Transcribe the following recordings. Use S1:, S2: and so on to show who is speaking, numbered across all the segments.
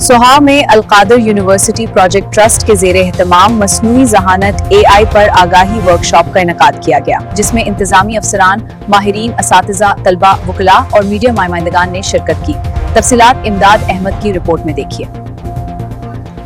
S1: سوہا میں القادر university project trust کے زیر اہتمام مصنوعی ذہانت AI پر آگاہی ورکشاپ کا انعقاد کیا گیا، جس میں انتظامی افسران، ماہرین، اساتذہ، طلباء، وکلاء اور میڈیا نمائندگان نے شرکت کی۔ تفصیلات امداد احمد کی رپورٹ میں دیکھیے۔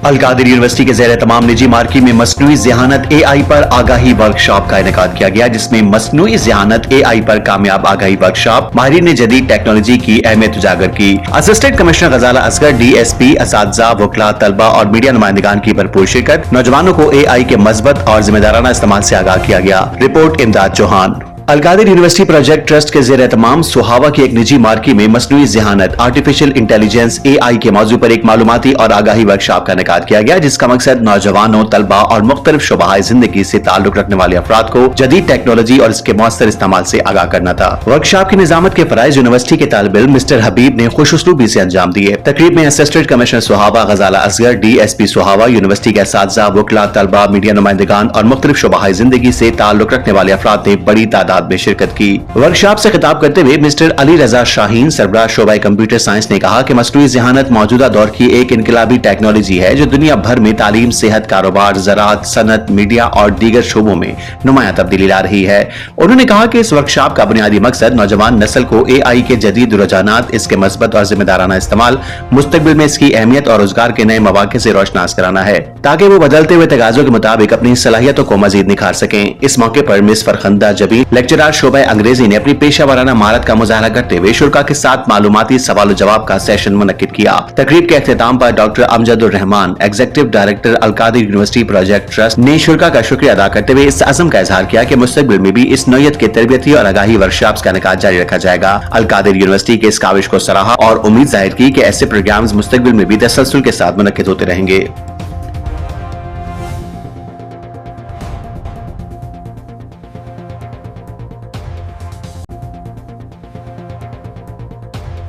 S2: القادر یونیورسٹی کے زیر اہتمام نجی مارکی میں مصنوعی ذہانت AI پر آگاہی ورکشاپ کا انعقاد کیا گیا، جس میں مصنوعی ذہانت AI پر کامیاب آگاہی ورکشاپ ماہرین نے جدید ٹیکنالوجی کی اہمیت اجاگر کی۔ Assistant commissioner Ghazala Asghar, DSP، اساتذہ، وکلاء، طلباء اور میڈیا نمائندگان کی بھرپور شرکت، نوجوانوں کو AI کے مثبت اور ذمہ دارانہ استعمال سے آگاہ کیا گیا۔ رپورٹ امداد چوہان۔ القادر یونیورسٹی پروجیکٹ ٹرسٹ کے زیر اہتمام سوہاوا کی ایک نجی مارکی میں مصنوعی ذہانت آرٹیفیشل انٹیلیجنس AI کے موضوع پر ایک معلوماتی اور آگاہی ورکشاپ کا انعقاد کیا گیا، جس کا مقصد نوجوانوں، طلباء اور مختلف شعبۂ زندگی سے تعلق رکھنے والے افراد کو جدید ٹیکنالوجی اور اس کے مؤثر استعمال سے آگاہ کرنا تھا۔ ورکشاپ کی نظامت کے فرائض یونیورسٹی کے طالب علم مسٹر حبیب نے خوش اسلوبی سے انجام دیے۔ تقریب میں assistant commissioner Sohawa Ghazala Asghar, DSP Sohawa, university کے اساتذہ، وکلاء، طلباء، میڈیا نمائندگان اور مختلف شعبۂ زندگی سے تعلق رکھنے والے افراد نے بڑی تعداد میں شرکت کی۔ ورکشاپ سے خطاب کرتے ہوئے مسٹر علی رضا شاہین، سربراہ شعبہ کمپیوٹر سائنس نے کہا کہ مصنوعی ذہانت موجودہ دور کی ایک انقلابی ٹیکنالوجی ہے جو دنیا بھر میں تعلیم، صحت، کاروبار، زراعت، صنعت، میڈیا اور دیگر شعبوں میں نمایاں تبدیلی لا رہی ہے۔ انہوں نے کہا کہ اس ورکشاپ کا بنیادی مقصد نوجوان نسل کو AI کے جدید رجحانات، اس کے مثبت اور ذمہ دارانہ استعمال، مستقبل میں اس کی اہمیت اور روزگار کے نئے مواقع سے روشناس کرانا ہے تاکہ وہ بدلتے ہوئے تقاضوں کے مطابق اپنی صلاحیتوں کو مزید نکھار سکیں۔ اس موقع پر مس فرخندہ جبین، لیکچرار شعبہ انگریزی نے اپنی پیشہ ورانہ مہارت کا مظاہرہ کرتے ہوئے شرکاء کے ساتھ معلوماتی سوال و جواب کا سیشن منعقد کیا۔ تقریب کے اختتام پر ڈاکٹر امجد الرحمان، ایگزیکٹو ڈائریکٹر القادر یونیورسٹی پروجیکٹ ٹرسٹ نے شرکاء کا شکریہ ادا کرتے ہوئے اس عزم کا اظہار کیا کہ مستقبل میں بھی اس نوعیت کے تربیتی اور آگاہی ورکشاپس کا انعقاد جاری رکھا جائے گا۔ القادر یونیورسٹی کے اس کاوش کو سراہا اور امید ظاہر کی کہ ایسے پروگرامز مستقبل میں بھی تسلسل کے ساتھ منعقد ہوتے رہیں گے۔